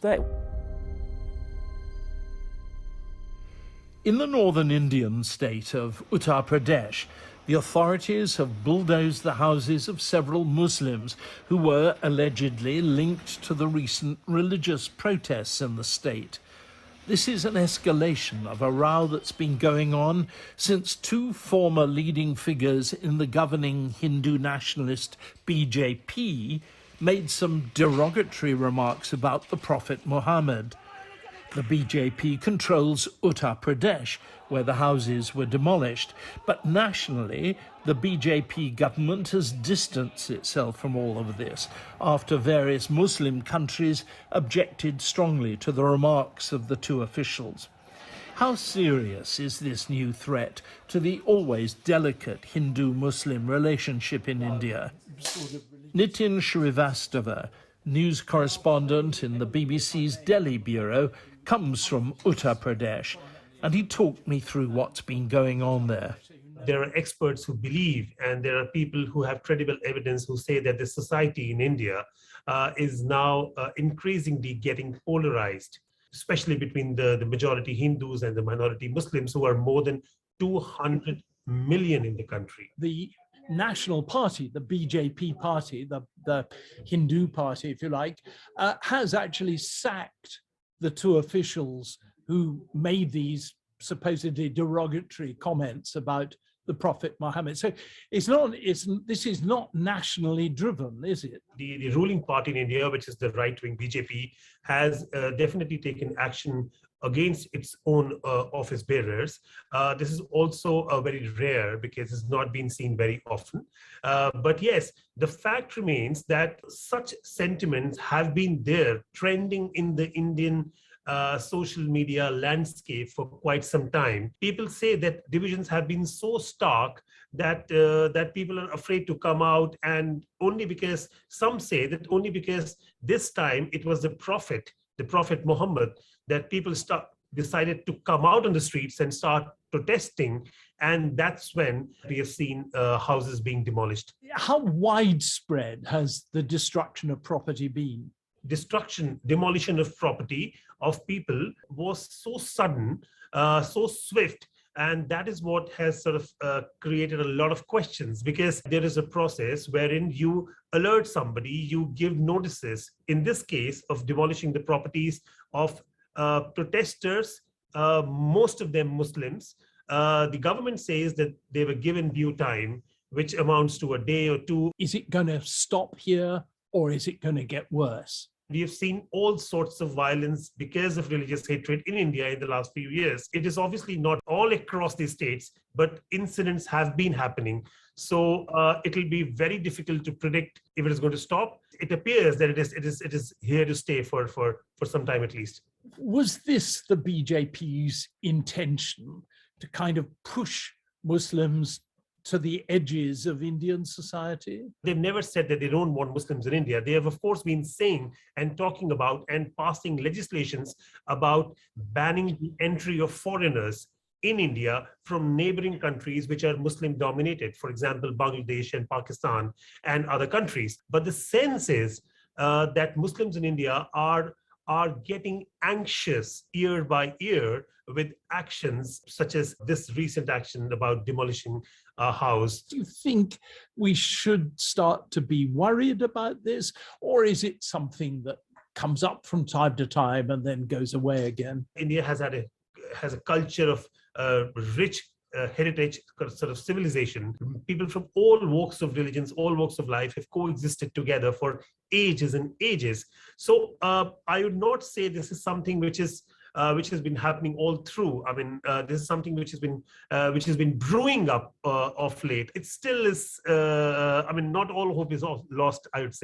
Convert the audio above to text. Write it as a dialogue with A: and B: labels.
A: They
B: In the northern Indian state of Uttar Pradesh, the authorities have bulldozed the houses of several Muslims who were allegedly linked to the recent religious protests in the state. This is an escalation of a row that's been going on since two former leading figures in the governing Hindu nationalist BJP made some derogatory remarks about the Prophet Muhammad. The BJP controls Uttar Pradesh, where the houses were demolished, but nationally, the BJP government has distanced itself from all of this after various Muslim countries objected strongly to the remarks of the two officials. How serious is this new threat to the always delicate Hindu-Muslim relationship in India? Nitin Shrivastava, news correspondent in the BBC's Delhi bureau, comes from Uttar Pradesh, and he talked me through what's been going on there.
C: There are experts who believe, and there are people who have credible evidence who say that the society in India is now increasingly getting polarized, especially between the majority Hindus and the minority Muslims, who are more than 200 million in the country.
B: The national party, the BJP party, the Hindu party, if you like, has actually sacked the two officials who made these supposedly derogatory comments about the Prophet Muhammad. So this is not nationally driven, is it?
C: The ruling party in India, which is the right-wing BJP, has definitely taken action against its own office bearers. This is also very rare because it's not been seen very often. But yes, the fact remains that such sentiments have been there trending in the Indian social media landscape for quite some time. People say that divisions have been so stark that that people are afraid to come out, and only because some say that only because this time it was the Prophet Muhammad, that people decided to come out on the streets and start protesting, and that's when we have seen houses being demolished.
B: How widespread has the destruction of property been?
C: Demolition of property of people was so sudden, so swift, and that is what has sort of created a lot of questions, because there is a process wherein you alert somebody, you give notices, in this case of demolishing the properties of protesters, most of them Muslims. The government says that they were given due time, which amounts to a day or two.
B: Is it going to stop here, or is it going to get worse?
C: We have seen all sorts of violence because of religious hatred in India in the last few years. It is obviously not all across the states, but incidents have been happening. So it will be very difficult to predict if it is going to stop. It appears that it is here to stay for some time at least.
B: Was this the BJP's intention, to kind of push Muslims to the edges of Indian society?
C: They've never said that they don't want Muslims in India. They have, of course, been saying and talking about and passing legislations about banning the entry of foreigners in India from neighboring countries which are Muslim dominated, for example, Bangladesh and Pakistan and other countries. But the sense is that Muslims in India are getting anxious year by year with actions such as this recent action about demolishing a house.
B: Do you think we should start to be worried about this, or is it something that comes up from time to time and then goes away again?
C: India has a culture of rich heritage, sort of civilization. People from all walks of religions, all walks of life have coexisted together for ages and ages. So I would not say this is something which has been happening all through. I mean, this is something which has been brewing up of late. It still is. I mean, not all hope is lost, I would say.